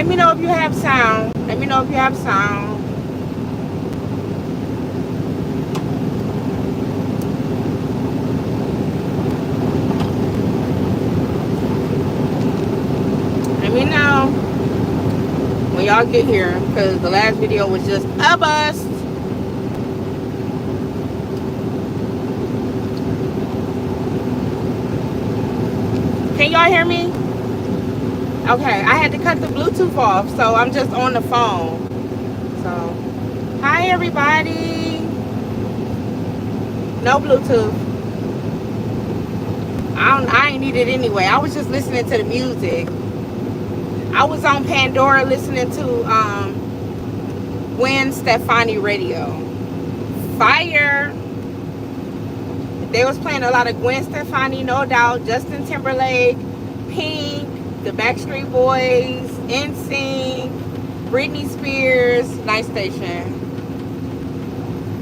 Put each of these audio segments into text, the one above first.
Let me know if you have sound. Let me know if you have sound. Let me know when y'all get here, because the last video was just a bust. Can y'all hear me? Okay, I had to cut the Bluetooth off, so I'm just on the phone. So, hi everybody. No Bluetooth. I ain't need it anyway. I was just listening to the music. I was on Pandora listening to Gwen Stefani radio. Fire. They was playing a lot of Gwen Stefani, no doubt. Justin Timberlake, Pink, the Backstreet Boys, NSYNC, Britney Spears. Nice station.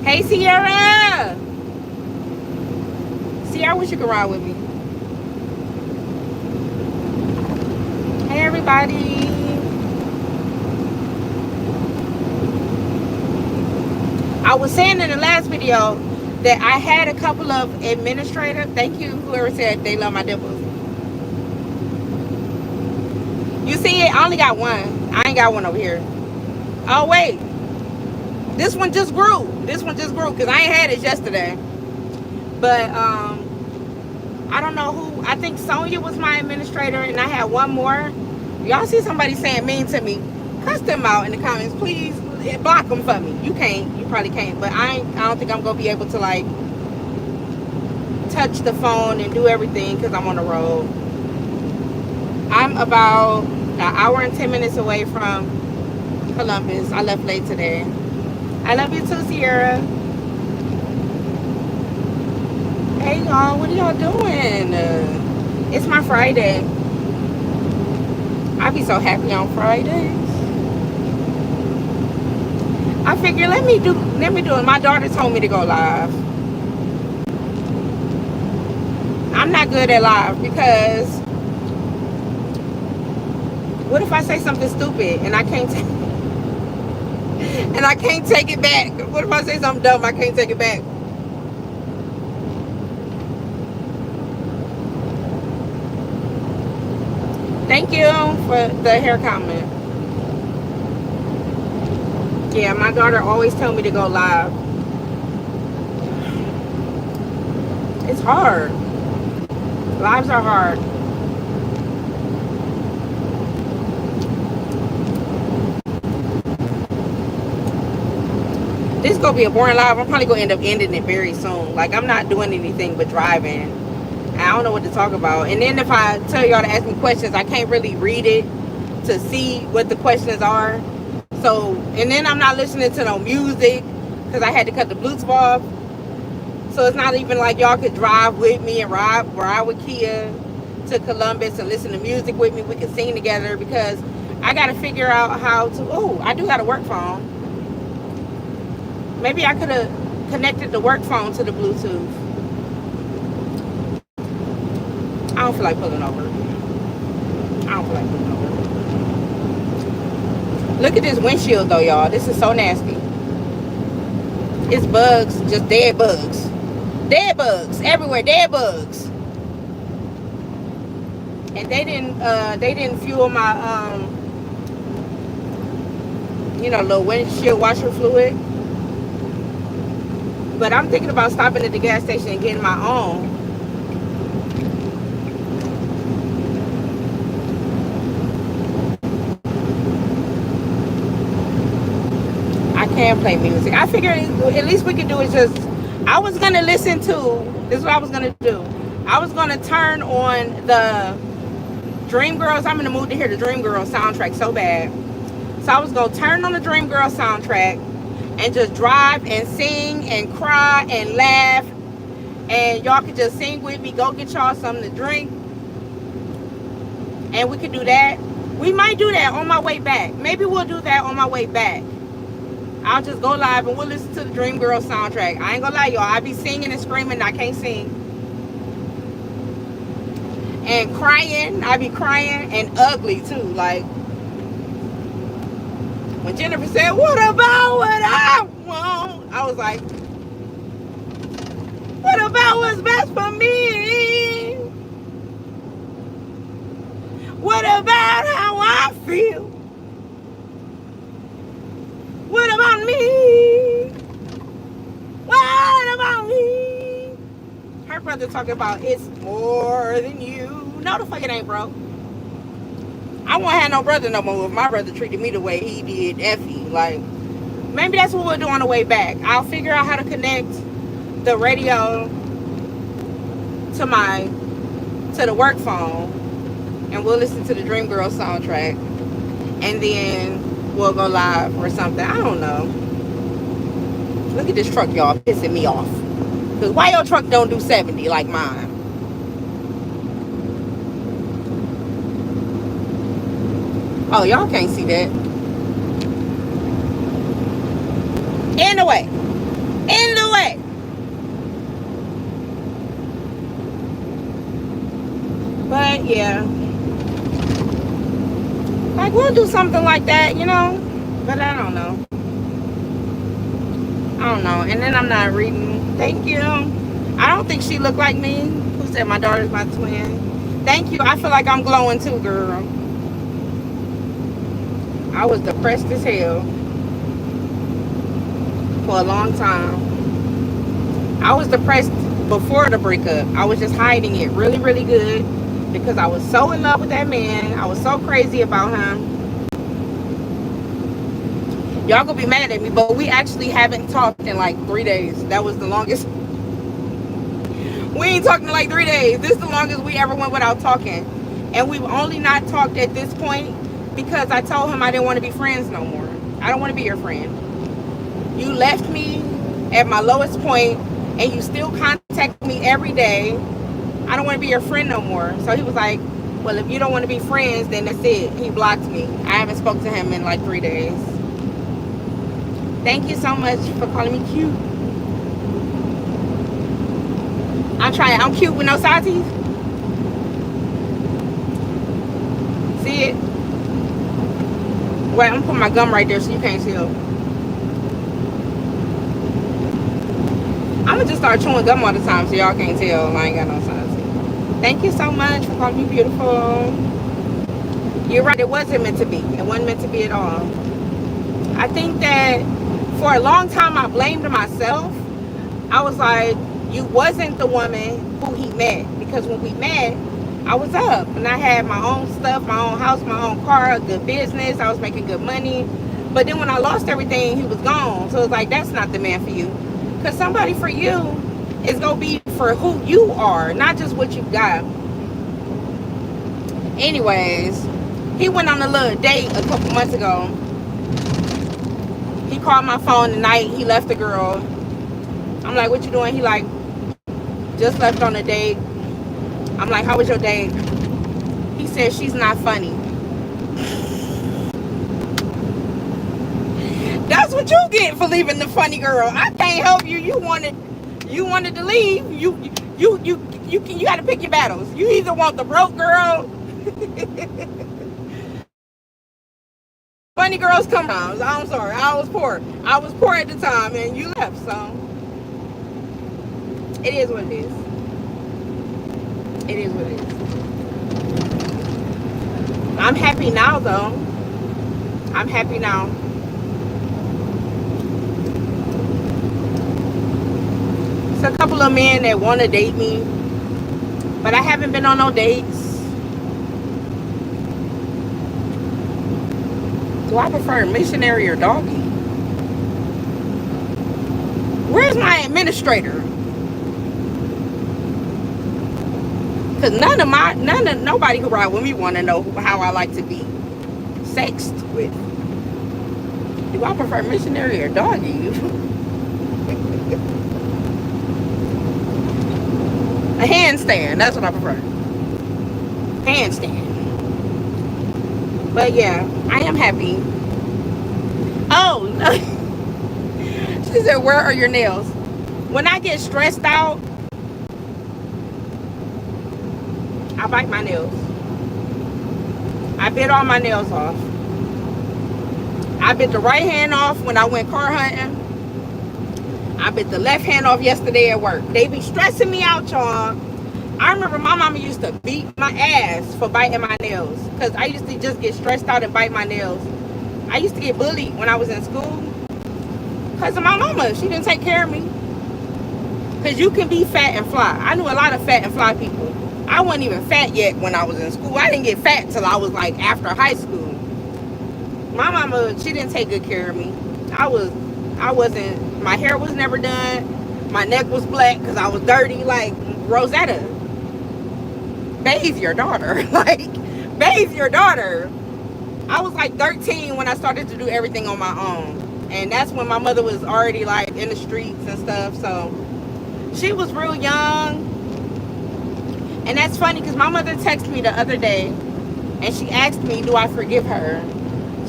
Hey Sierra. Sierra, wish you could ride with me. Hey everybody. I was saying in the last video that I had a couple of administrators. Thank you, whoever said they love my dimples. You see it? I only got one. I ain't got one over here. Oh wait, this one just grew. This one just grew because I ain't had it yesterday. But I don't know who. I think Sonia was my administrator, and I had one more. Y'all see somebody saying mean to me? Cuss them out in the comments, please. Block them for me. You can't. You probably can't. But I don't think I'm gonna be able to like touch the phone and do everything because I'm on the road. I'm about an hour and 10 minutes away from Columbus. I left late today. I love you too, Sierra. Hey y'all, what are y'all doing? It's my Friday. I be so happy on Fridays. I figure let me do it. My daughter told me to go live. I'm not good at live because what if I say something stupid and I can't take it back? What if I say something dumb? I can't take it back. Thank you for the hair comment. Yeah, my daughter always tell me to go live. It's hard. Lives are hard. This is gonna be a boring live. I'm probably gonna end up ending it very soon. Like I'm not doing anything but driving. I don't know what to talk about. And then if I tell y'all to ask me questions, I can't really read it to see what the questions are. So, and then I'm not listening to no music because I had to cut the Bluetooth off. So it's not even like y'all could drive with me and ride with Kia to Columbus and listen to music with me. We could sing together because I got to figure out how to. Oh, I do got a work phone. Maybe I could have connected the work phone to the Bluetooth. I don't feel like pulling over. Look at this windshield though, y'all. This is so nasty. It's bugs, just dead bugs. Dead bugs everywhere, dead bugs. And they didn't fuel my little windshield washer fluid. But I'm thinking about stopping at the gas station and getting my own. I can play music. I figured at least we could do it just. I was gonna listen to. This is what I was gonna do. I was gonna turn on the Dreamgirls. I'm in the mood to hear the Dreamgirls soundtrack so bad. So I was gonna turn on the Dreamgirls soundtrack and just drive and sing and cry and laugh. And y'all could just sing with me. Go get y'all something to drink. And we could do that. We might do that on my way back. Maybe we'll do that on my way back. I'll just go live and we'll listen to the Dreamgirls soundtrack. I ain't gonna lie, y'all. I be singing and screaming. I can't sing. And crying. I be crying and ugly too. Like, When Jennifer said, what about what I want? I was like, what about what's best for me? What about how I feel? What about me? What about me? Her brother talking about it's more than you. No, the fuck it ain't, bro. I won't have no brother no more if my brother treated me the way he did Effie. Like, maybe that's what we'll do on the way back. I'll figure out how to connect the radio to the work phone, and we'll listen to the Dreamgirls soundtrack, and then we'll go live or something. I don't know. Look at this truck, y'all, pissing me off. Because why your truck don't do 70 like mine? Oh, y'all can't see that. In the way. In the way. But, yeah. Like, we'll do something like that, you know? But I don't know. I don't know. And then I'm not reading. Thank you. I don't think she looked like me. Who said my daughter's my twin? Thank you. I feel like I'm glowing too, girl. I was depressed as hell for a long time. I was depressed before the breakup. I was just hiding it really, really good because I was so in love with that man. I was so crazy about him. Y'all gonna be mad at me, but we actually haven't talked in like 3 days. That was the longest. We ain't talked in like 3 days. This is the longest we ever went without talking. And we've only not talked at this point because I told him I didn't want to be friends no more. I don't want to be your friend. You left me at my lowest point and you still contact me every day. I don't want to be your friend no more. So he was like, well, if you don't want to be friends, then that's it. He blocked me. I haven't spoken to him in like 3 days. Thank you so much for calling me cute. I'm trying. I'm cute with no side teeth. See it? Wait, I'm gonna put my gum right there so you can't tell. I'm gonna just start chewing gum all the time so y'all can't tell I ain't got no side teeth. Thank you so much for calling me beautiful. You're right. It wasn't meant to be. It wasn't meant to be at all. I think that for a long time I blamed myself. I was like, you wasn't the woman who he met, because when we met, I was up and I had my own stuff, my own house, my own car, a good business. I was making good money. But then when I lost everything, he was gone. So it's like, that's not the man for you. Because somebody for you is going to be for who you are, not just what you got. Anyways, he went on a little date a couple months ago. He called my phone tonight. He left the girl. I'm like, what you doing? He like, just left on a date. I'm like, how was your date? He said, she's not funny. That's what you get for leaving the funny girl. I can't help you. You wanted to leave. You got to pick your battles. You either want the broke girl. Funny girls come down. I'm sorry. I was poor. I was poor at the time, and you left. So it is what it is. It is what it is. I'm happy now, though. I'm happy now. It's a couple of men that want to date me, but I haven't been on no dates. Do I prefer missionary or doggy? Where's my administrator? Because nobody who ride with me want to know how I like to be sexed with. Do I prefer missionary or doggy? A handstand, that's what I prefer. Handstand. But yeah, I am happy. Oh, she said, where are your nails? When I get stressed out, I bite my nails. I bit all my nails off. I bit the right hand off when I went car hunting. I bit the left hand off yesterday at work. They be stressing me out, y'all. I remember my mama used to beat my ass for biting my nails. Because I used to just get stressed out and bite my nails. I used to get bullied when I was in school. Because of my mama. She didn't take care of me. Because you can be fat and fly. I knew a lot of fat and fly people. I wasn't even fat yet when I was in school. I didn't get fat till I was like after high school. My mama, she didn't take good care of me. I wasn't, my hair was never done. My neck was black because I was dirty. Like, Rosetta, bathe your daughter. Like, bathe your daughter. I was like 13 when I started to do everything on my own. And that's when my mother was already like in the streets and stuff. So she was real young. And that's funny because my mother texted me the other day and she asked me, do I forgive her?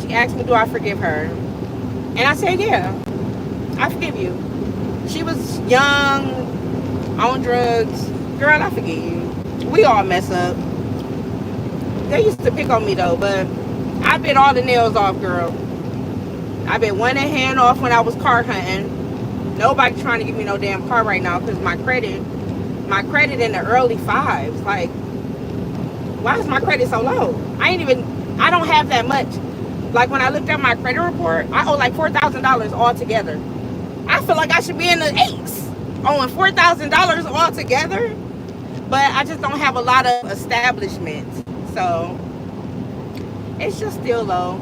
She asked me, do I forgive her? And I said, yeah, I forgive you. She was young, on drugs. Girl, I forgive you. We all mess up. They used to pick on me though, but I bit all the nails off, girl. I bit one hand off when I was car hunting. Nobody trying to give me no damn car right now because my credit in the early fives. Like, why is my credit so low? I don't have that much. Like, when I looked at my credit report, I owe like $4,000 altogether. I feel like I should be in the eights, owing $4,000 altogether. But I just don't have a lot of establishments. So, it's just still low.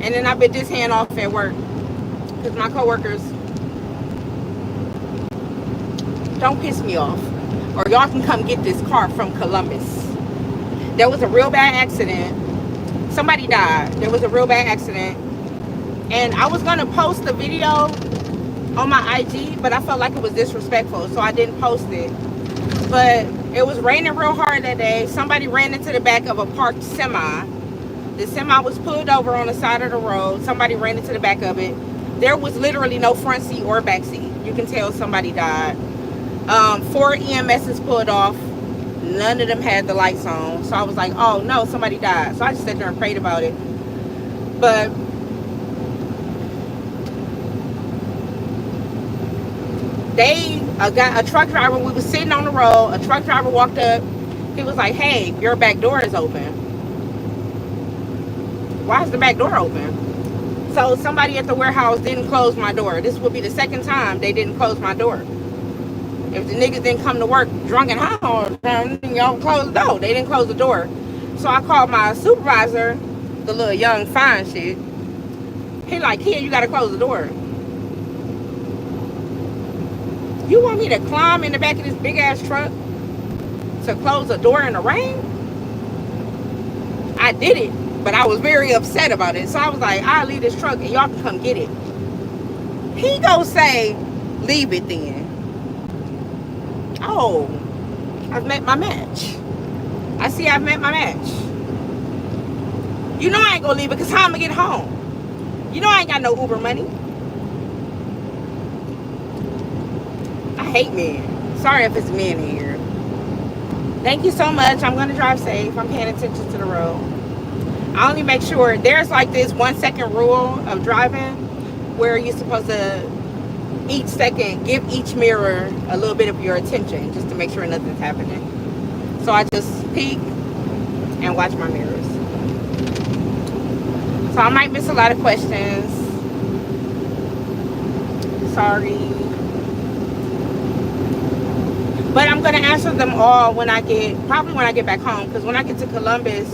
And then I bit this hand off at work. Because my coworkers, don't piss me off. Or y'all can come get this car from Columbus. There was a real bad accident. Somebody died. There was a real bad accident. And I was going to post the video on my IG, but I felt like it was disrespectful, so I didn't post it. But it was raining real hard that day. Somebody ran into the back of a parked semi. The semi was pulled over on the side of the road. Somebody ran into the back of it. There was literally no front seat or back seat. You can tell somebody died. 4 EMSs pulled off. None of them had the lights on. So I was like, oh no, somebody died. So I just sat there and prayed about it. But they got a truck driver. We was sitting on the road. A truck driver walked up. He was like, hey, your back door is open. Why is the back door open? So somebody at the warehouse didn't close my door. This would be the second time they didn't close my door. If the niggas didn't come to work drunk and high all the time, y'all close the door. They didn't close the door. So I called my supervisor, the little young fine shit. He like, here, you gotta close the door. You want me to climb in the back of this big ass truck to close the door in the rain? I did it, but I was very upset about it. So I was like, I'll leave this truck and y'all can come get it. He go say, leave it then. Oh, I've met my match. I see I've met my match. You know I ain't gonna leave it because how I'm gonna get home? You know I ain't got no Uber money. I hate men. Sorry if it's men here. Thank you so much. I'm gonna drive safe. I'm paying attention to the road. I only make sure there's like this 1 second rule of driving where you're supposed to each second give each mirror a little bit of your attention just to make sure nothing's happening. So I just peek and watch my mirrors. So I might miss a lot of questions. Sorry. But I'm gonna answer them all probably when I get back home, because when I get to Columbus,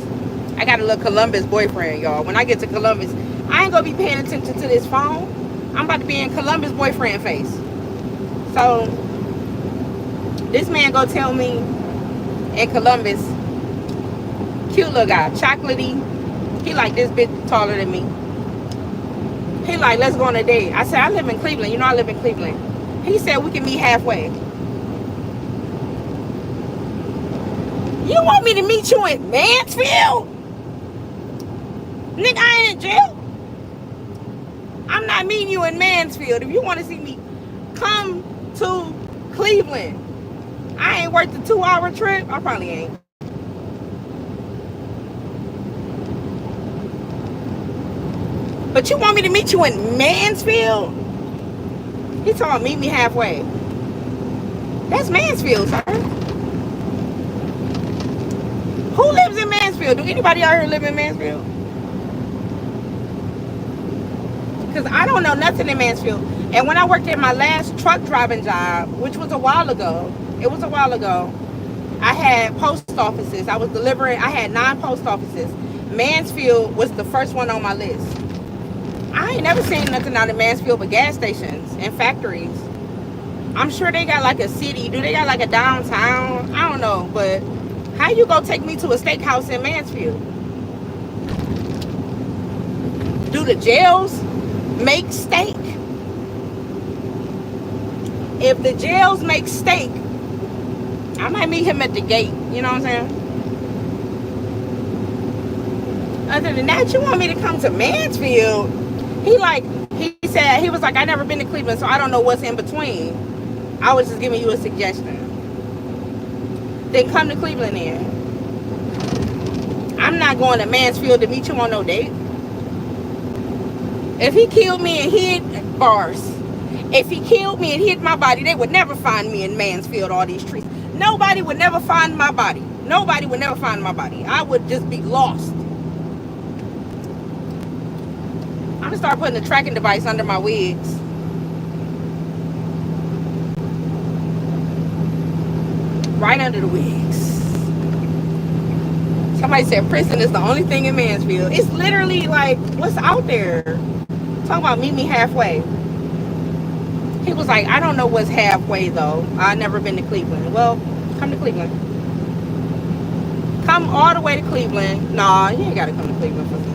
I got a little Columbus boyfriend, y'all. When I get to Columbus, I ain't gonna be paying attention to this phone. I'm about to be in Columbus boyfriend face. So this man go tell me in Columbus, cute little guy, chocolatey. He like this bit taller than me. He like, let's go on a date. I said, I live in Cleveland. You know I live in Cleveland. He said we can meet halfway. You want me to meet you in Mansfield? Nigga, I ain't in jail. I'm not meeting you in Mansfield. If you want to see me, come to Cleveland. I ain't worth the 2-hour trip. I probably ain't. But you want me to meet you in Mansfield? He talking about meet me halfway. That's Mansfield, sir. Who lives in Mansfield? Do anybody out here live in Mansfield? Because I don't know nothing in Mansfield. And when I worked at my last truck driving job, which was a while ago, it was a while ago, I had post offices. I was delivering, I had 9 post offices. Mansfield was the first one on my list. I ain't never seen nothing out of Mansfield but gas stations and factories. I'm sure they got like a city. Do they got like a downtown? I don't know, but how you gonna take me to a steakhouse in Mansfield? Do the jails make steak? If the jails make steak, I might meet him at the gate. You know what I'm saying? Other than that, you want me to come to Mansfield? He said, he was like, I never been to Cleveland, so I don't know what's in between. I was just giving you a suggestion. Then come to Cleveland then. I'm not going to Mansfield to meet you on no date. If he killed me and hid bars, if he killed me and hid my body, they would never find me in Mansfield, all these trees. Nobody would never find my body. Nobody would never find my body. I would just be lost. I'm gonna start putting a tracking device under my wigs. Right under the wigs. Somebody said prison is the only thing in Mansfield. It's literally like, what's out there? Talking about meet me halfway. He was like, I don't know what's halfway though. I've never been to Cleveland. Well, come to Cleveland. Come all the way to Cleveland. Nah, you ain't gotta come to Cleveland for me.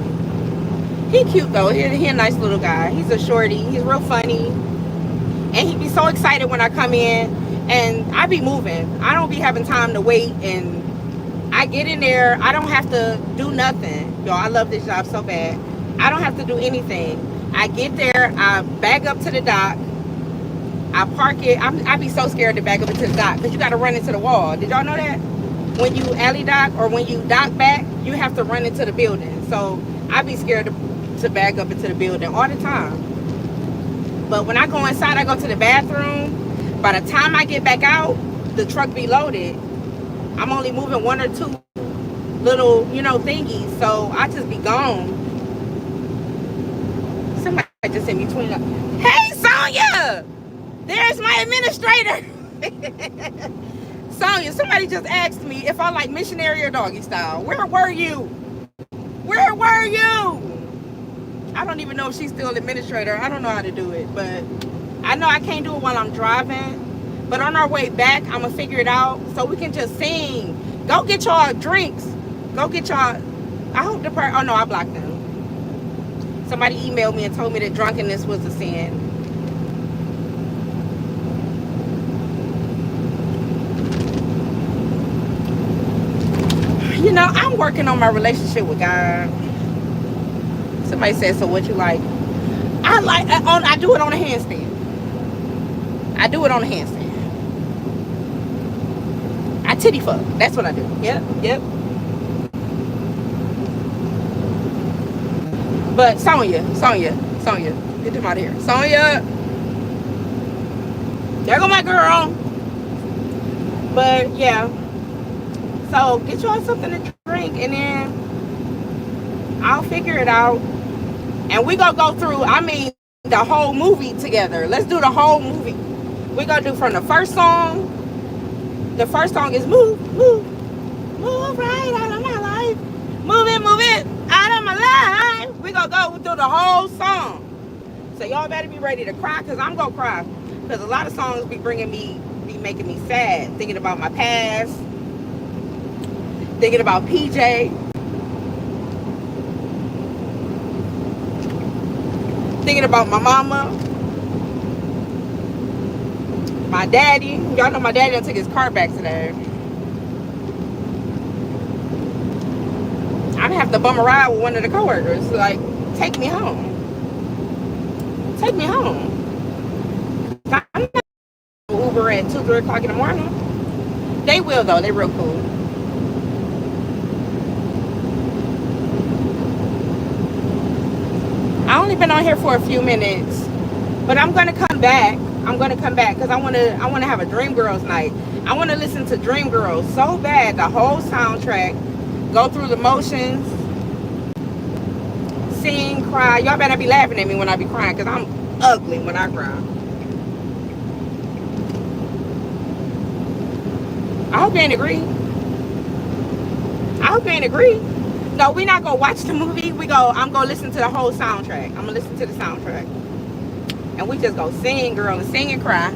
He cute though. He a nice little guy. He's a shorty. He's real funny. And he be so excited when I come in. And I be moving. I don't be having time to wait. And I get in there. I don't have to do nothing. Yo, I love this job so bad. I don't have to do anything. I get there. I back up to the dock. I park it. I be so scared to back up into the dock because you got to run into the wall. Did y'all know that? When you alley dock or when you dock back, you have to run into the building. So I be scared to back up into the building all the time. But when I go inside, I go to the bathroom. By the time I get back out, the truck be loaded. I'm only moving 1 or 2 little, thingies. So I just be gone. Somebody just in between. Hey, Sonya! There's my administrator. Sonya, somebody just asked me if I like missionary or doggy style. Where were you? Where were you? I don't even know if she's still administrator. I don't know how to do it, but I know I can't do it while I'm driving. But on our way back, I'm going to figure it out so we can just sing. Go get y'all drinks. Go get y'all. I hope the oh no, I blocked them. Somebody emailed me and told me that drunkenness was a sin. I'm working on my relationship with God. Somebody said, so what you like? I do it on a handstand. I do it on a handstand. I titty fuck. That's what I do. Yep. But Sonya, get them out of here. Sonya, there go my girl. But yeah, so get y'all something to drink, and then I'll figure it out, and we gonna go through. The whole movie together. Let's do the whole movie. We're gonna do from the first song. The first song is move right out of my life. Move it out of my life. We're gonna go through the whole song. So y'all better be ready to cry, because I'm gonna cry. Because a lot of songs be making me sad. Thinking about my past. Thinking about PJ. Thinking about my mama, my daddy. Y'all know my daddy done took his car back today. I'm gonna have to bum a ride with one of the coworkers. Like, take me home. Take me home. I'm not Uber at 2, 3 o'clock in the morning. They will though. They real cool. I only been on here for a few minutes, but I'm gonna come back. I'm gonna come back because I wanna have a Dream Girls night. I wanna listen to Dream Girls so bad, the whole soundtrack, go through the motions, sing, cry. Y'all better be laughing at me when I be crying because I'm ugly when I cry. I hope you ain't agree. I hope you ain't agree. No, we not gonna watch the movie. I'm gonna listen to the whole soundtrack. I'm gonna listen to the soundtrack. And we just go sing, girl, and sing and cry.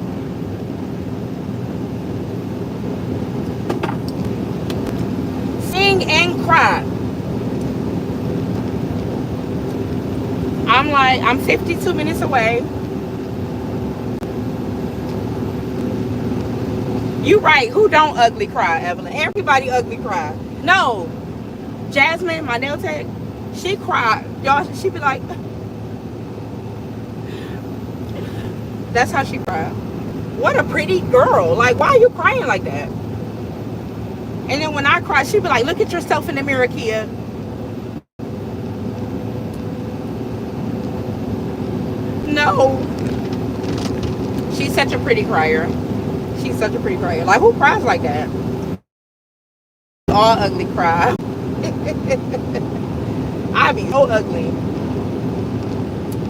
Sing and cry. I'm 52 minutes away. You right. Who don't ugly cry, Evelyn? Everybody ugly cry. No. Jasmine, my nail tech, she cried. Y'all, she be like, that's how she cried. What a pretty girl. Like, why are you crying like that? And then when I cry, she be like, look at yourself in the mirror, Kia. No. She's such a pretty crier. She's such a pretty crier. Like, who cries like that? All ugly cry. I be so ugly.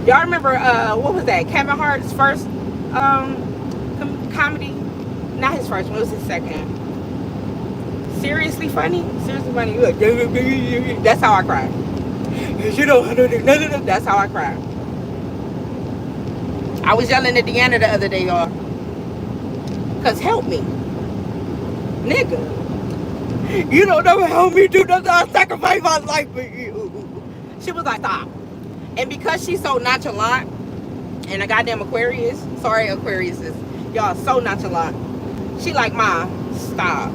Y'all remember what was that? Kevin Hart's first comedy? Not his first one, it was his second. Seriously funny? Seriously funny. Look, that's how I cry. You know, that's how I cry. I was yelling at Deanna the other day, y'all. Cause help me. Nigga. You don't never help me do nothing. I sacrifice my life for you. She was like, stop. And because she's so nonchalant, and a goddamn Aquarius, sorry Aquarius is, y'all so nonchalant. She like, Ma, stop.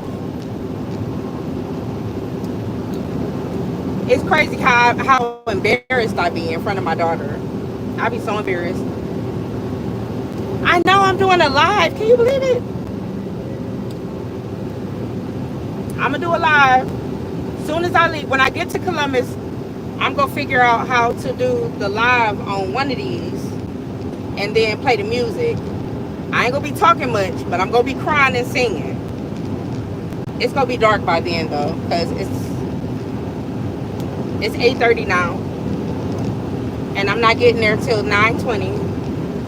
It's crazy how embarrassed I be in front of my daughter. I be so embarrassed. I know I'm doing a live. Can you believe it? I'm gonna do a live. Soon as I leave, when I get to Columbus, I'm gonna figure out how to do the live on one of these and then play the music. I ain't gonna be talking much, but I'm gonna be crying and singing. It's gonna be dark by then though, because it's 8:30 now, and I'm not getting there till 9:20.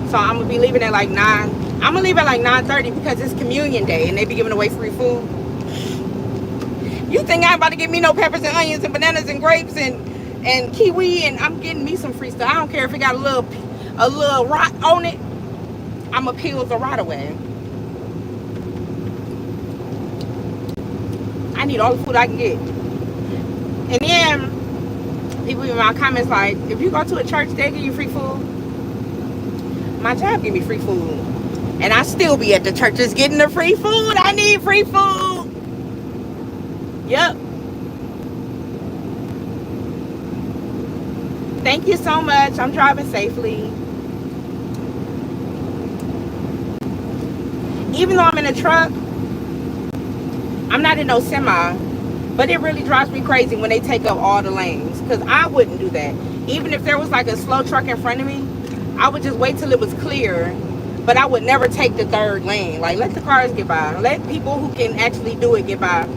So I'm gonna be leaving at like 9. I'm gonna leave at like 9:30 because it's communion day and they be giving away free food. You think I'm about to get me no peppers and onions and bananas and grapes and kiwi, and I'm getting me some free stuff. I don't care if it got a little rot on it. I'ma peel the rot away. I need all the food I can get. And then people in my comments like, if you go to a church, they give you free food. My job give me free food, and I still be at the churches getting the free food. I need free food. Yep. Thank you so much. I'm driving safely. Even though I'm in a truck, I'm not in no semi, but it really drives me crazy when they take up all the lanes, because I wouldn't do that. Even if there was like a slow truck in front of me, I would just wait till it was clear, but I would never take the third lane. Like, let the cars get by. Let people who can actually do it get by.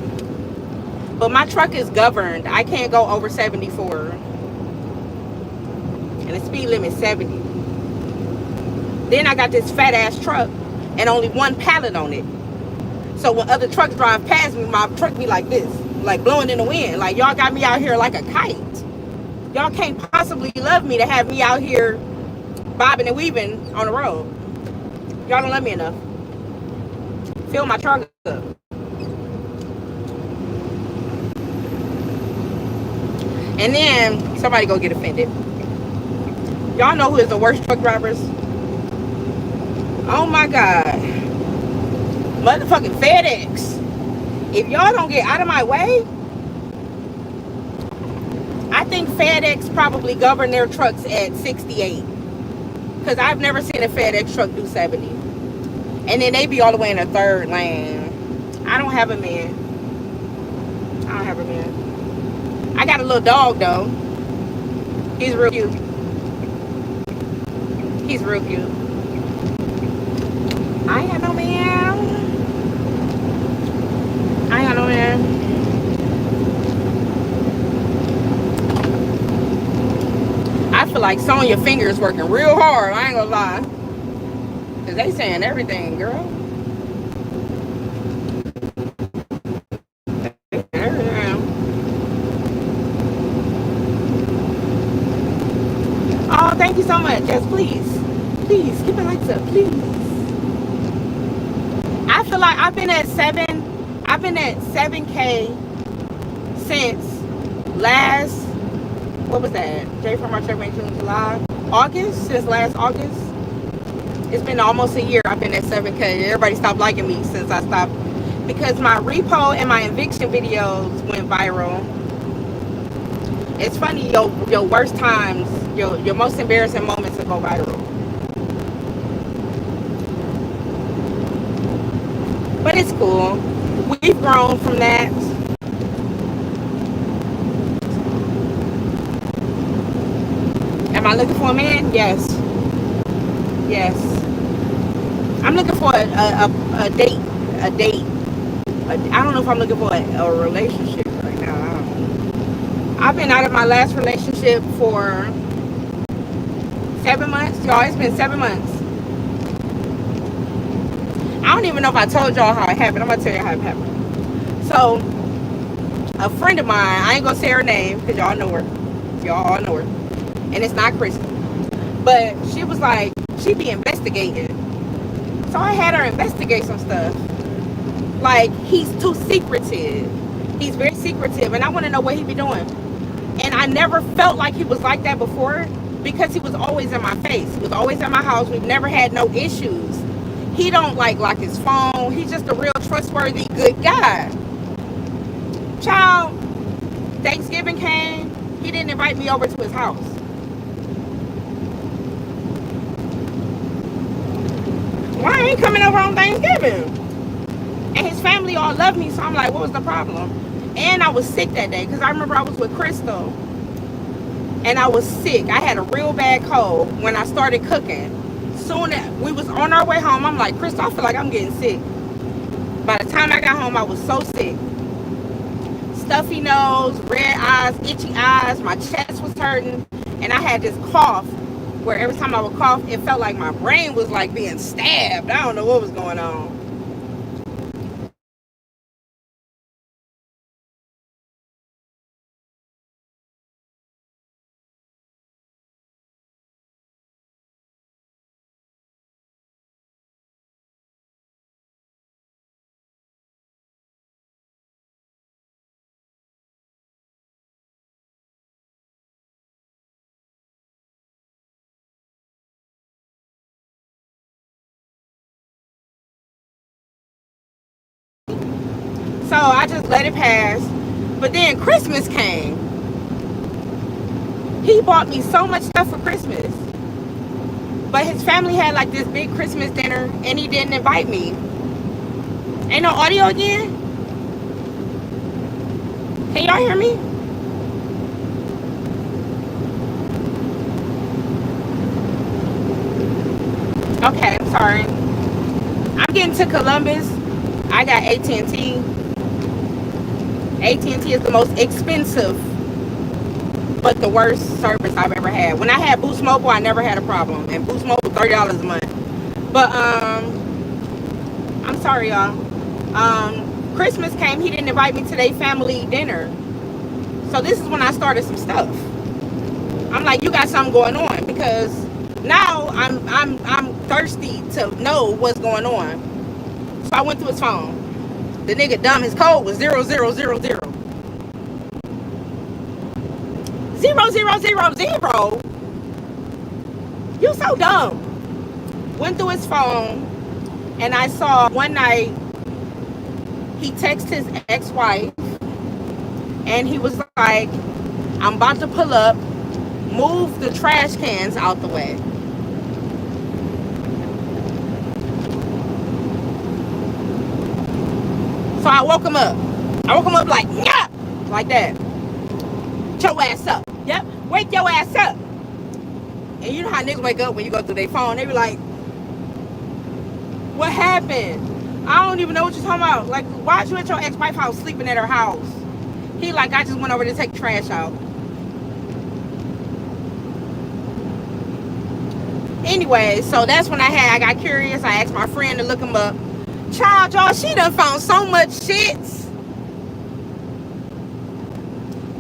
But my truck is governed. I can't go over 74. And the speed limit is 70. Then I got this fat ass truck and only one pallet on it. So when other trucks drive past me, my truck be like this, like blowing in the wind. Like, y'all got me out here like a kite. Y'all can't possibly love me to have me out here bobbing and weaving on the road. Y'all don't love me enough. Fill my truck up. And then somebody go get offended. Y'all know who is the worst truck drivers? Oh my God. Motherfucking FedEx. If y'all don't get out of my way, I think FedEx probably govern their trucks at 68. Because I've never seen a FedEx truck do 70. And then they be all the way in the third lane. I don't have a man. I don't have a man. I got a little dog though. He's real cute. He's real cute. I ain't got no man. I ain't got no man. I feel like Sonya fingers working real hard. I ain't gonna lie. Cause they saying everything, girl. Oh, thank you so much. Yes, please. Please, keep it lights up, please. I feel like I've been at 7K since last, what was that? J from March, April, June, July, August, since last August. It's been almost a year I've been at 7K. Everybody stopped liking me since I stopped. Because my repo and my eviction videos went viral. It's funny, your worst times, your most embarrassing moments will go viral. But it's cool. We've grown from that. Am I looking for a man? Yes. Yes. I'm looking for a date. A date. I don't know if I'm looking for a relationship right now. I don't know. I've been out of my last relationship for 7 months. Y'all, it's been 7 months. I don't even know if I told y'all how it happened. I'm going to tell you how it happened. So, a friend of mine, I ain't going to say her name because y'all know her. Y'all all know her. And it's not Kristen. But she was like, she be investigating. So I had her investigate some stuff. Like, he's too secretive. He's very secretive. And I want to know what he be doing. And I never felt like he was like that before because he was always in my face. He was always at my house. We've never had no issues. He don't like lock his phone. He's just a real trustworthy, good guy. Child, Thanksgiving came. He didn't invite me over to his house. Why ain't he coming over on Thanksgiving? And his family all love me, so I'm like, what was the problem? And I was sick that day because I remember I was with Crystal and I was sick. I had a real bad cold when I started cooking. Soon as we was on our way home, I'm like, Crystal, I feel like I'm getting sick. By the time I got home, I was so sick. Stuffy nose, red eyes, itchy eyes, my chest was hurting, and I had this cough where every time I would cough, it felt like my brain was like being stabbed. I don't know what was going on. So I just let it pass. But then Christmas came. He bought me so much stuff for Christmas. But his family had like this big Christmas dinner and he didn't invite me. Ain't no audio again? Can y'all hear me? Okay, I'm sorry. I'm getting to Columbus. I got AT&T. AT&T is the most expensive but the worst service I've ever had. When I had Boost Mobile, I never had a problem. And Boost Mobile, $30 a month. But I'm sorry, y'all. Christmas came, he didn't invite me to their family dinner. So this is when I started some stuff. I'm like, you got something going on, because now I'm thirsty to know what's going on. So I went through his phone. The nigga dumb, his code was 0000. 0000. You so dumb. Went through his phone and I saw one night he texted his ex-wife and he was like, I'm about to pull up, move the trash cans out the way. So I woke him up. I woke him up like, yeah, like that. Your ass up. Yep, wake your ass up. And you know how niggas wake up when you go through their phone. They be like, what happened? I don't even know what you're talking about. Like, why'd you at your ex-wife's house sleeping at her house? He like, I just went over to take trash out. Anyway, so that's when I got curious. I asked my friend to look him up. Child, y'all, she done found so much shit.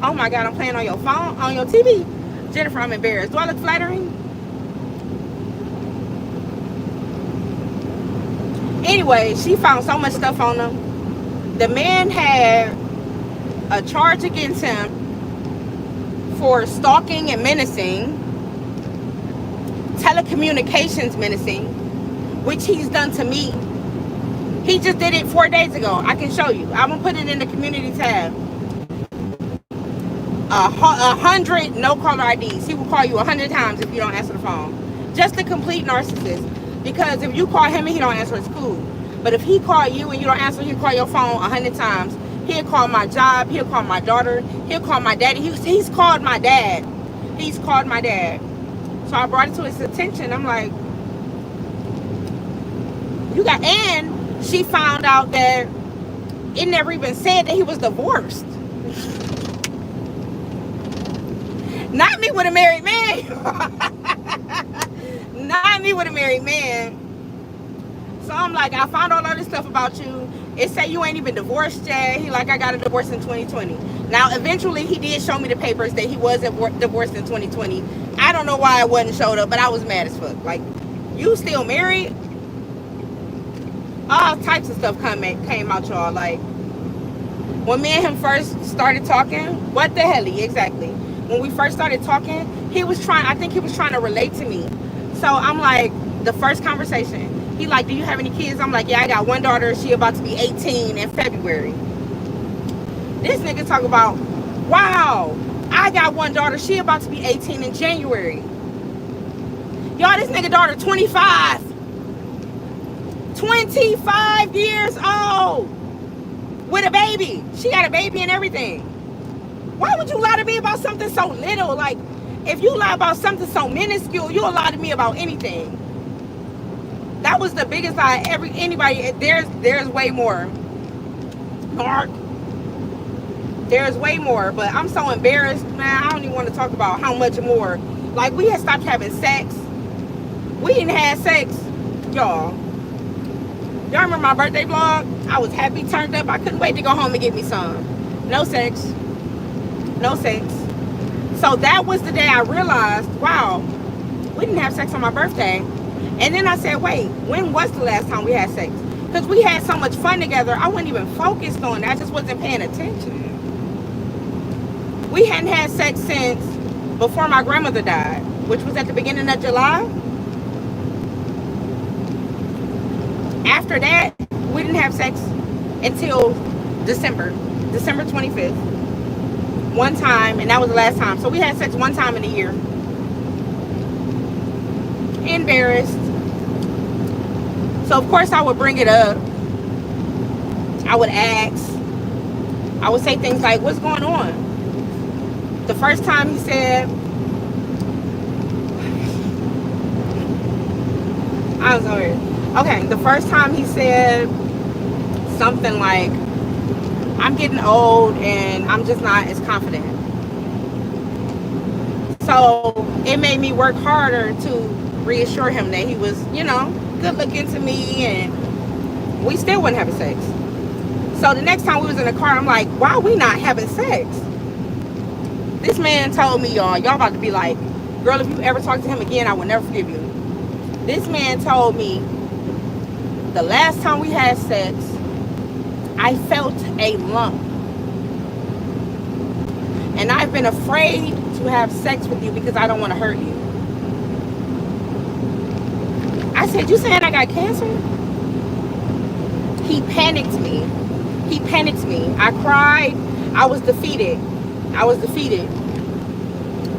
Oh my God, I'm playing on your phone, on your TV. Jennifer, I'm embarrassed. Do I look flattering? Anyway, she found so much stuff on him. The man had a charge against him for stalking and menacing, telecommunications menacing, which he's done to me. He just did it 4 days ago. I can show you. I'm gonna put it in the community tab. 100 no caller IDs. He will call you 100 times if you don't answer the phone. Just a complete narcissist. Because if you call him and he don't answer, it's cool. But if he call you and you don't answer, he'll call your phone 100 times. He'll call my job. He'll call my daughter. He'll call my daddy. He's called my dad. He's called my dad. So I brought it to his attention. I'm like, you got, and she found out that it never even said that he was divorced. Not me with a married man. Not me with a married man. So I'm like, I found all this stuff about you. It say you ain't even divorced yet. He like, I got a divorce in 2020. Now, eventually, he did show me the papers that he was divorced in 2020. I don't know why it wasn't showed up, but I was mad as fuck. Like, you still married? All types of stuff came out, y'all. Like, when me and him first started talking, what the hell? Exactly. When we first started talking, I think he was trying to relate to me. So I'm like, the first conversation, he like, do you have any kids? I'm like, yeah, I got one daughter. She about to be 18 in February. This nigga talk about, wow, I got one daughter. She about to be 18 in January. Y'all, this nigga daughter 25. 25 years old. With a baby. She got a baby and everything. Why would you lie to me about something so little? Like, if you lie about something so minuscule, you'll lie to me about anything. That was the biggest lie anybody. There's way more. Mark. There's way more, but I'm so embarrassed, man. I don't even want to talk about how much more. Like, we had stopped having sex. We didn't have sex, y'all. Y'all remember my birthday vlog? I was happy, turned up. I couldn't wait to go home and get me some. No sex. No sex. So that was the day I realized, wow, we didn't have sex on my birthday. And then I said, wait, when was the last time we had sex? Because we had so much fun together, I wasn't even focused on it. I just wasn't paying attention. We hadn't had sex since before my grandmother died, which was at the beginning of July. After that, we didn't have sex until December 25th. One time, and that was the last time. So we had sex one time in a year. Embarrassed. So of course I would bring it up. I would ask. I would say things like, what's going on? The first time he said, I was sorry. Okay, the first time he said something like, I'm getting old and I'm just not as confident. So it made me work harder to reassure him that he was, you know, good looking to me, and we still wasn't having sex. So the next time we was in the car, I'm like, why are we not having sex? This man told me, y'all about to be like, girl, if you ever talk to him again, I will never forgive you. This man told me the last time we had sex, I felt a lump. And I've been afraid to have sex with you because I don't want to hurt you. I said, you saying I got cancer? He panicked me. He panicked me. I cried. I was defeated. I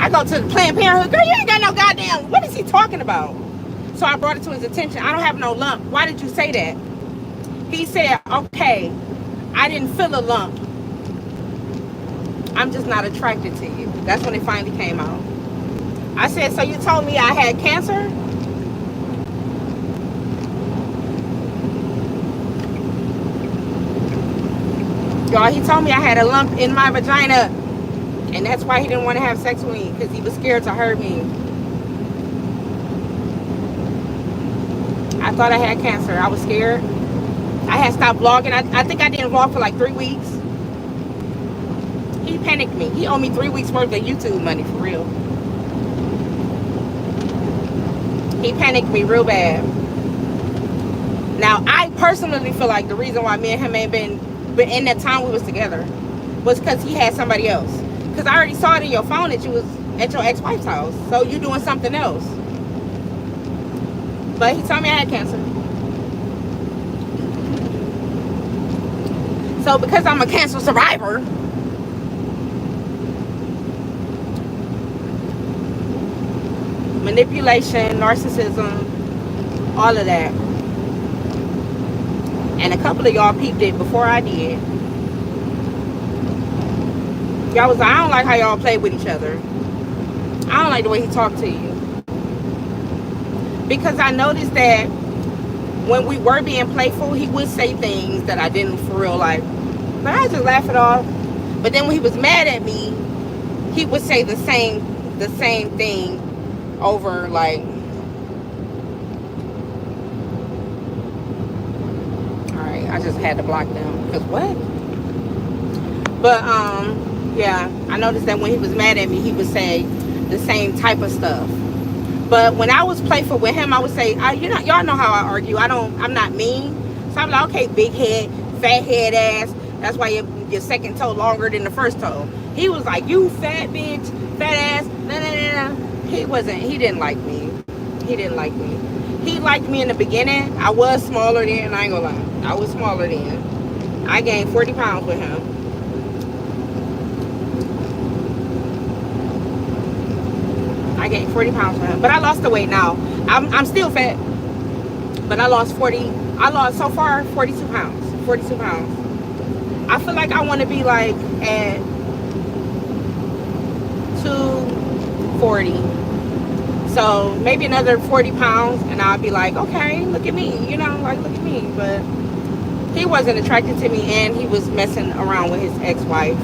go to the Planned Parenthood. Girl, you ain't got no goddamn, what is he talking about? So I brought it to his attention. I don't have no lump. Why did you say that? He said, okay, I didn't feel a lump. I'm just not attracted to you. That's when it finally came out. I said, so you told me I had cancer? Y'all, he told me I had a lump in my vagina. And that's why he didn't want to have sex with me, because he was scared to hurt me. I thought I had cancer. I was scared. I had stopped vlogging. I think I didn't vlog for like 3 weeks. He panicked me. He owed me 3 weeks worth of YouTube money, for real. He panicked me real bad. Now, I personally feel like the reason why me and him ain't been in that time we was together was because he had somebody else. Because I already saw it in your phone that you was at your ex-wife's house. So you doing something else. But he told me I had cancer. So because I'm a cancer survivor, manipulation, narcissism, all of that. And a couple of y'all peeped it before I did. Y'all was like, I don't like how y'all play with each other. I don't like the way he talked to you. Because I noticed that when we were being playful, he would say things that I didn't for real like. But I just laugh it off. But then when he was mad at me, he would say the same thing over, like, alright, I just had to block them. Because what? But yeah, I noticed that when he was mad at me, he would say the same type of stuff. But when I was playful with him, I would say, y'all know how I argue. I'm not mean. So I'm like, okay, big head, fat head ass. That's why your second toe longer than the first toe. He was like, you fat bitch, fat ass. Nah, nah, nah, nah. He didn't like me. He didn't like me. He liked me in the beginning. I was smaller then, I ain't gonna lie. I was smaller then. I gained 40 pounds with him. I gained 40 pounds with him. But I lost the weight now. I'm still fat. But I lost so far 42 pounds. 42 pounds. I feel like I want to be like at 240. So maybe another 40 pounds and I'll be like, okay, look at me. You know, like, look at me. But he wasn't attracted to me and he was messing around with his ex-wife.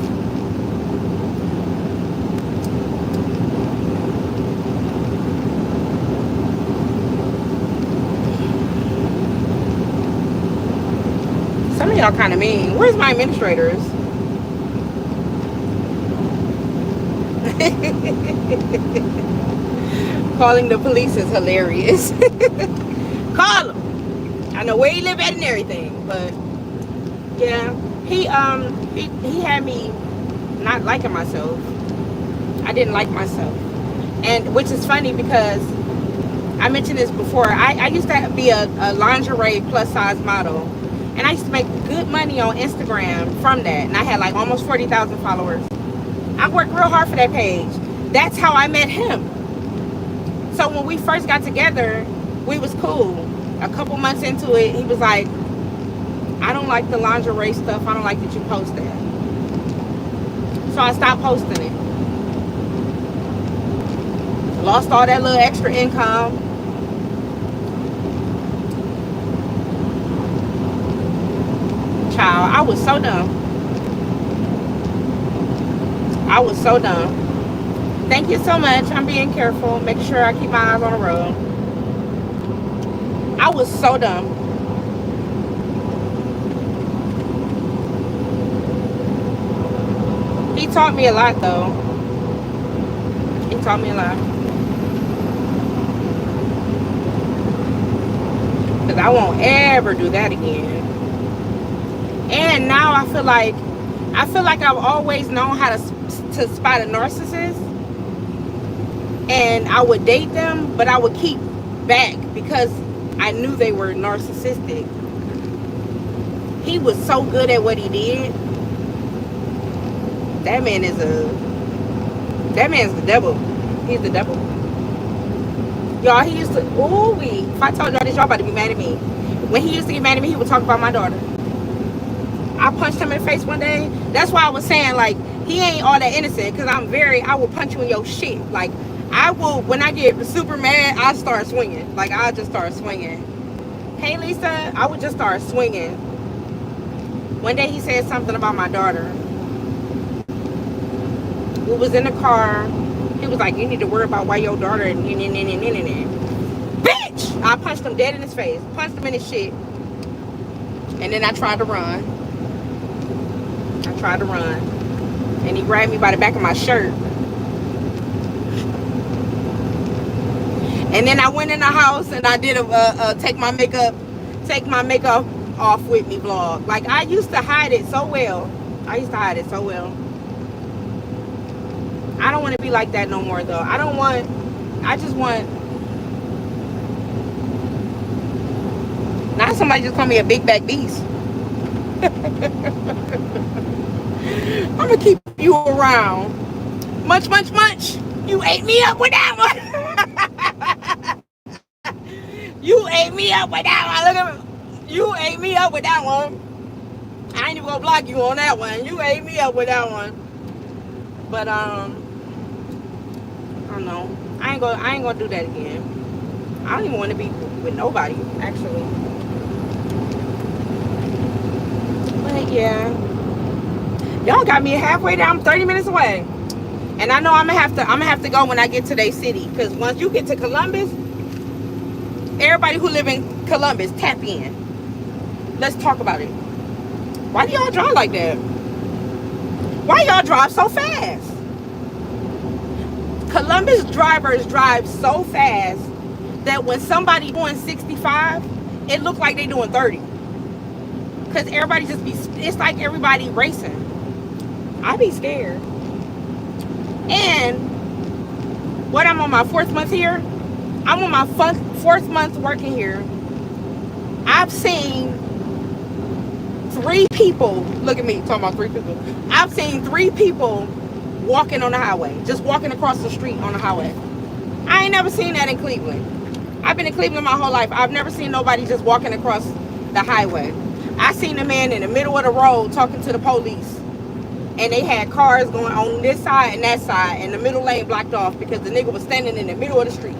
Some of y'all kind of mean. Where's my administrators? Calling the police is hilarious. Call them. I know where he live at and everything, but yeah, he had me not liking myself. I didn't like myself, and which is funny because I mentioned this before. I used to be a lingerie plus size model. And I used to make good money on Instagram from that. And I had like almost 40,000 followers. I worked real hard for that page. That's how I met him. So when we first got together, we was cool. A couple months into it, he was like, I don't like the lingerie stuff. I don't like that you post that. So I stopped posting it. Lost all that little extra income. Child, I was so dumb. I was so dumb. Thank you so much. I'm being careful. Make sure I keep my eyes on the road. I was so dumb. He taught me a lot, though. He taught me a lot. Because I won't ever do that again. And now I feel like I've always known how to spot a narcissist, and I would date them, but I would keep back because I knew they were narcissistic. He was so good at what he did. That man's the devil. He's the devil. Y'all, he used to, if I told y'all this, y'all about to be mad at me. When he used to get mad at me, he would talk about my daughter. I punched him in the face one day. That's why I was saying, like, he ain't all that innocent. Because I will punch you in your shit. Like, I will, when I get super mad, I start swinging. Like, I just start swinging. Hey, Lisa, I would just start swinging. One day he said something about my daughter. We was in the car. He was like, you need to worry about why your daughter and bitch! I punched him dead in his face. Punched him in his shit. And then I tried to run. And he grabbed me by the back of my shirt. And then I went in the house and I did a take my makeup off with me vlog. Like, I used to hide it so well. I don't want to be like that no more, though. I just want, not somebody just call me a big back beast. I'm going to keep you around. Much. You ate me up with that one. You ate me up with that one. Look at me. You ate me up with that one. I ain't even gonna block you on that one. You ate me up with that one. But I don't know. I ain't gonna do that again. I don't even want to be with nobody, actually. But yeah, y'all got me halfway down. I'm 30 minutes away, and I know I'm gonna have to go when I get to their city. Because once you get to Columbus, everybody who live in Columbus, tap in. Let's talk about it. Why do y'all drive like that? Why y'all drive so fast? Columbus drivers drive so fast that when somebody doing 65, it looks like they doing 30. Because everybody just be, it's like everybody racing. I be scared. And what, I'm on my 4th month here? I'm on my 4th month working here. I've seen 3 people, look at me, talking about 3 people. I've seen 3 people walking on the highway, just walking across the street on the highway. I ain't never seen that in Cleveland. I've been in Cleveland my whole life. I've never seen nobody just walking across the highway. I seen a man in the middle of the road talking to the police, and they had cars going on this side and that side, and the middle lane blocked off because the nigga was standing in the middle of the street.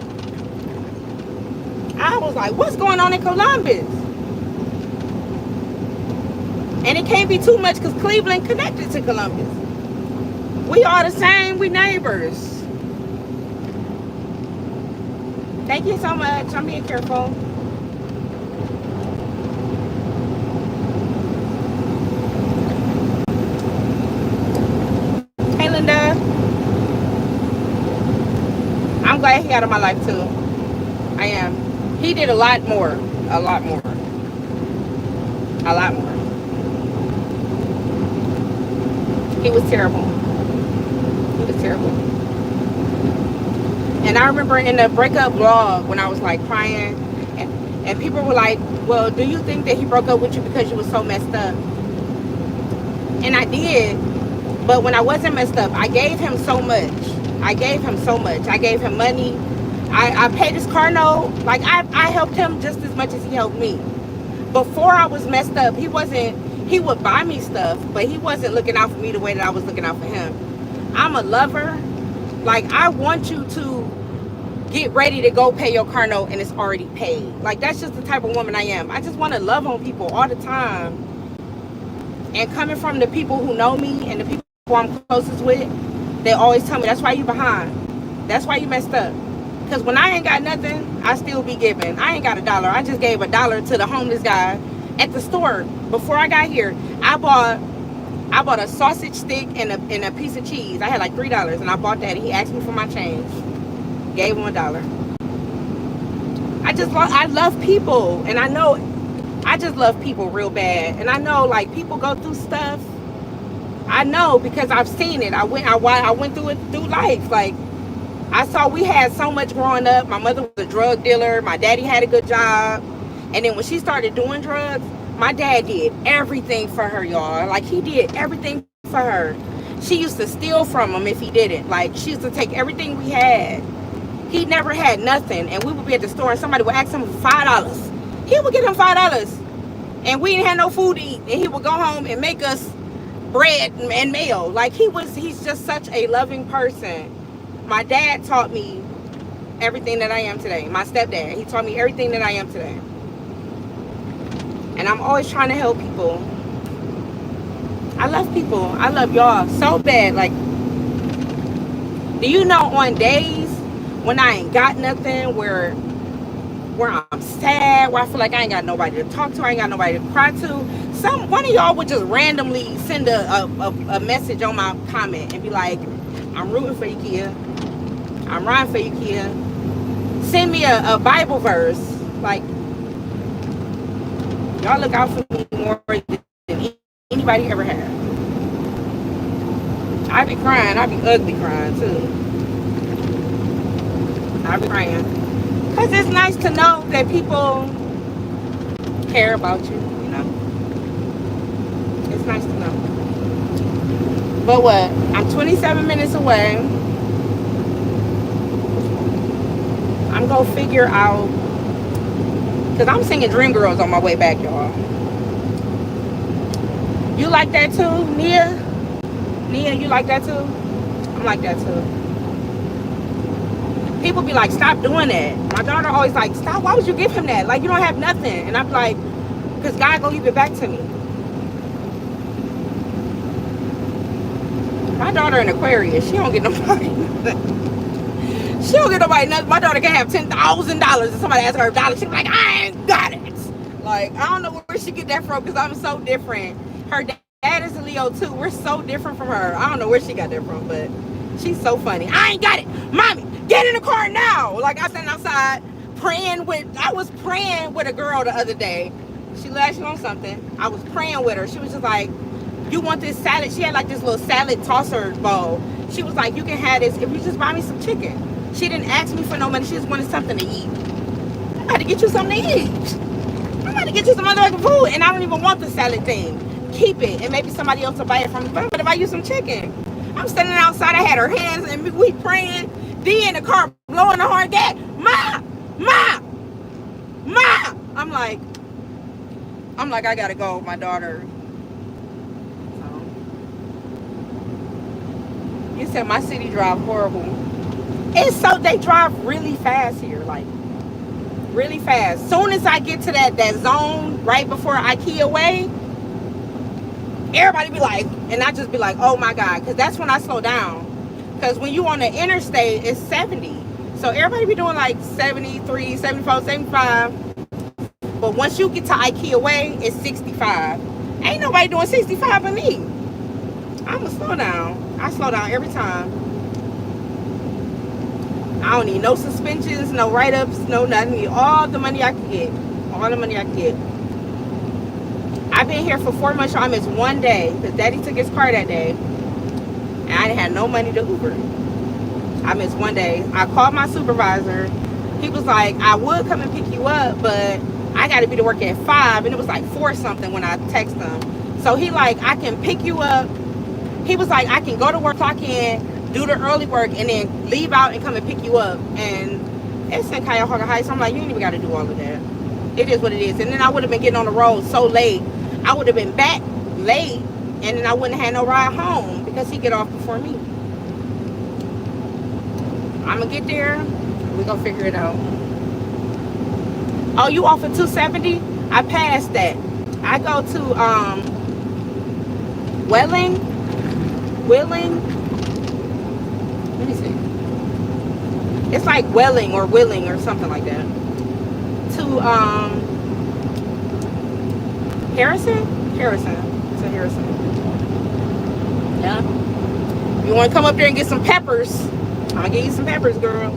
I was like, what's going on in Columbus? And it can't be too much because Cleveland connected to Columbus. We are the same, we neighbors. Thank you so much. I'm being careful. Hey, Linda. I'm glad he out of my life too. I am. He did a lot more. He was terrible. And I remember in the breakup vlog when I was like crying, and people were like, well, do you think that he broke up with you because you were so messed up? And I did. But when I wasn't messed up, I gave him so much. I gave him money. I paid his car note. Like, I helped him just as much as he helped me. Before I was messed up, he would buy me stuff, but he wasn't looking out for me the way that I was looking out for him. I'm a lover. Like, I want you to get ready to go pay your car note and it's already paid. Like, that's just the type of woman I am. I just want to love on people all the time. And coming from the people who know me and the people who I'm closest with, they always tell me, that's why you behind. That's why you messed up. Because when I ain't got nothing, I still be giving. I ain't got $1. I just gave $1 to the homeless guy at the store. Before I got here, I bought a sausage stick and a piece of cheese. I had like $3 and I bought that, and he asked me for my change. Gave him $1. I love people, and I just love people real bad. And I know, like, people go through stuff. I know because I've seen it. I went through it through life. Like, I saw we had so much growing up. My mother was a drug dealer. My daddy had a good job. And then when she started doing drugs, my dad did everything for her, y'all. Like, he did everything for her. She used to steal from him if he didn't. Like, she used to take everything we had. He never had nothing. And we would be at the store and somebody would ask him for $5. He would get him $5. And we didn't have no food to eat. And he would go home and make us bread and mail. Like, he's just such a loving person. my dad taught me everything that I am today. My stepdad, he taught me everything that I am today. And I'm always trying to help people. I love people. I love y'all so bad. Like, do you know on days when I ain't got nothing, where I'm sad, where I feel like I ain't got nobody to talk to, I ain't got nobody to cry to, one of y'all would just randomly send a message on my comment and be like, I'm rooting for you, Kia. I'm riding for you, Kia. Send me a Bible verse. Like, y'all look out for me more than anybody ever has. I be crying. I be ugly crying too. I be crying. Because it's nice to know that people care about you, you know? It's nice to know. But what? I'm 27 minutes away. I'm going to figure out... Because I'm singing Dream Girls on my way back, y'all. You like that too, Nia? Nia, you like that too? I'm like that too. People be like, stop doing that. My daughter always like, stop, why would you give him that? Like, you don't have nothing. And I'm like, because God gonna give it back to me. My daughter in Aquarius, she don't get nobody nothing. She don't get nobody nothing. My daughter can have $10,000 and somebody asks her a dollar. She's like, I ain't got it. Like, I don't know where she get that from because I'm so different. Her dad is a Leo too. We're so different from her. I don't know where she got that from, but she's so funny. I ain't got it. Mommy, get in the car now. Like, I sat outside I was praying with a girl the other day. She lashed on something. I was praying with her. She was just like, you want this salad? She had like this little salad tosser bowl. She was like, you can have this if you just buy me some chicken. She didn't ask me for no money. She just wanted something to eat. I'm about to get you something to eat. I'm about to get you some other food. And I don't even want the salad thing. Keep it. And maybe somebody else will buy it from me. But I'm going to buy you some chicken. I'm standing outside. I had her hands and we praying. D in the car blowing the horn. Dad, Ma! Ma! Ma! I'm like, I got to go. My daughter. So. You said my city drive horrible. It's so, they drive really fast here, like really fast. Soon as I get to that zone right before IKEA way, everybody be like, and I just be like, oh my God, because that's when I slow down. Because when you on the interstate, it's 70. So everybody be doing like 73, 74, 75. But once you get to IKEA way, it's 65. Ain't nobody doing 65 but me. I'm a slow down. I slow down every time. I don't need no suspensions, no write-ups, no nothing. I need all the money I can get. All the money I can get. I've been here for 4 months. So I missed one day because Daddy took his car that day. And I didn't have no money to Uber. I missed one day. I called my supervisor. He was like, I would come and pick you up, but I got to be to work at 5. And it was like 4 something when I text him. So he like, I can pick you up. He was like, I can go to work, clock in, do the early work, and then leave out and come and pick you up. And it's in Cuyahoga Heights. I'm like, you ain't even got to do all of that. It is what it is. And then I would have been getting on the road so late. I would have been back late, and then I wouldn't have had no ride home because he get off before me. I'm going to get there. We're going to figure it out. Oh, you off at 270? I passed that. I go to Willing. Let me see. It's like Willing or something like that. To Harrison. It's in Harrison. Yeah. You want to come up there and get some peppers? I'm gonna give you some peppers, girl.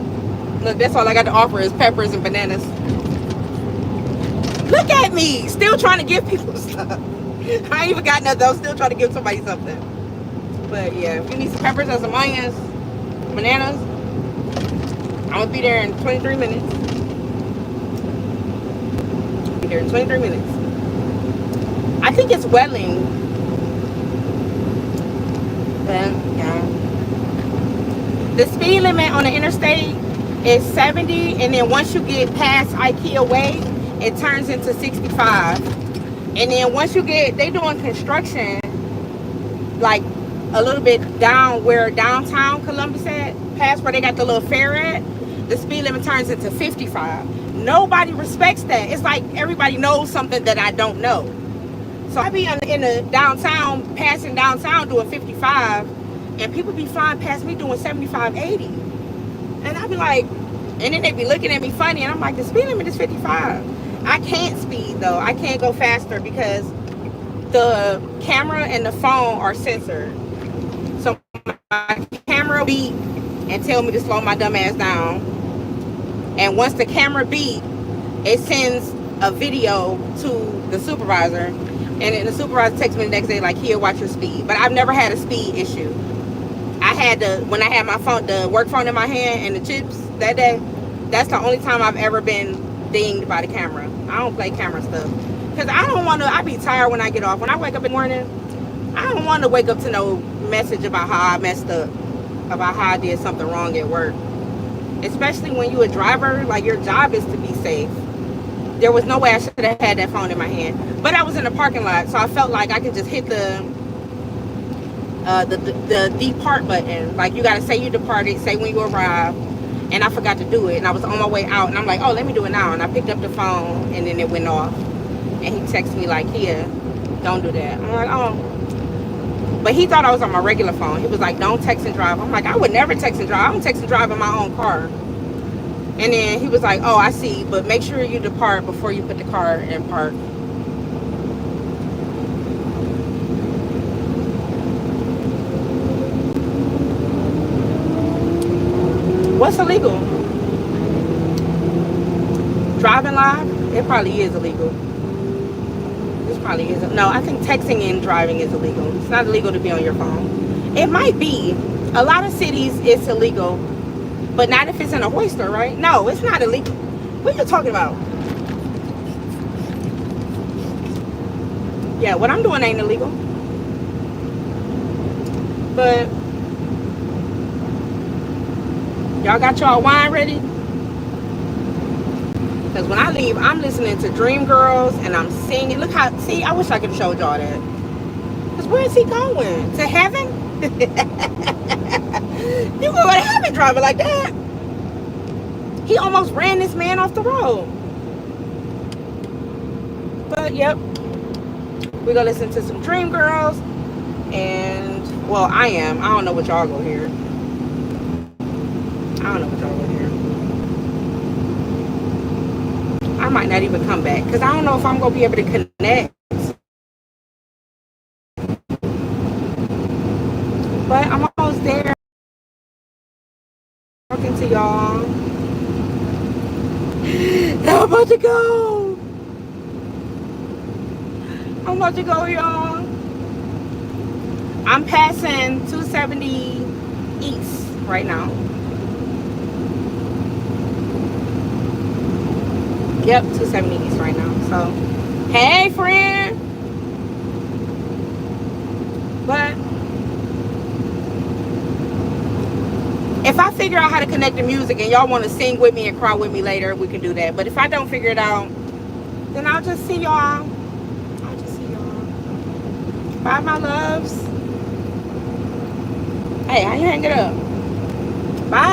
Look, that's all I got to offer is peppers and bananas. Look at me, still trying to give people stuff. I ain't even got nothing. I'm still trying to give somebody something. But yeah, if you need some peppers and some onions, bananas, I'm gonna be there in 23 minutes. Be there in 23 minutes. I think it's Welling. But yeah. The speed limit on the interstate is 70, and then once you get past IKEA Way, it turns into 65. And then once you get, they doing construction like a little bit down where downtown Columbus at, past where they got the little fair at, the speed limit turns into 55. Nobody respects that. It's like everybody knows something that I don't know. So I be in the downtown, passing downtown doing 55, and people be flying past me doing 75, 80. And I be like, and then they be looking at me funny, and I'm like, the speed limit is 55. I can't speed though. I can't go faster because the camera and the phone are censored. So my camera beep and tell me to slow my dumb ass down. And once the camera beep, it sends a video to the supervisor. And then the supervisor texts me the next day like, here, watch your speed. But I've never had a speed issue. When I had my phone, the work phone in my hand and the chips that day, that's the only time I've ever been dinged by the camera. I don't play camera stuff. Because I be tired when I get off. When I wake up in the morning, I don't want to wake up to no message about how I messed up, about how I did something wrong at work. Especially when you're a driver, like your job is to be safe. There was no way I should have had that phone in my hand. But I was in the parking lot, so I felt like I could just hit the depart button. Like, you got to say you departed, say when you arrive. And I forgot to do it. And I was on my way out. And I'm like, oh, let me do it now. And I picked up the phone, and then it went off. And he texted me like, here, don't do that. I'm like, oh. But he thought I was on my regular phone. He was like, don't text and drive. I'm like, I would never text and drive. I don't text and drive in my own car. And then he was like, oh, I see. But make sure you depart before you put the car in park. What's illegal? Driving live? It probably is illegal. This probably isn't. No, I think texting and driving is illegal. It's not illegal to be on your phone. It might be. A lot of cities it's illegal, but not if it's in a hoister, right? No, it's not illegal. What are you talking about? Yeah, what I'm doing ain't illegal. But y'all got y'all wine ready? Because when I leave, I'm listening to Dream Girls and I'm singing. Look how, see, I wish I could have showed y'all that. Because where is he going? To heaven? You go to heaven driving like that. He almost ran this man off the road. But, yep. We're going to listen to some Dream Girls. And, well, I am. I don't know what y'all go hear. I don't know what y'all go hear. I might not even come back because I don't know if I'm gonna be able to connect. But I'm almost there. Talking to y'all. I'm about to go. I'm about to go, y'all. I'm passing 270 East right now. Yep, 270 East right now. So, hey, friend. But if I figure out how to connect the music and y'all want to sing with me and cry with me later, we can do that. But if I don't figure it out, then I'll just see y'all. I'll just see y'all. Bye, my loves. Hey, how you hang it up?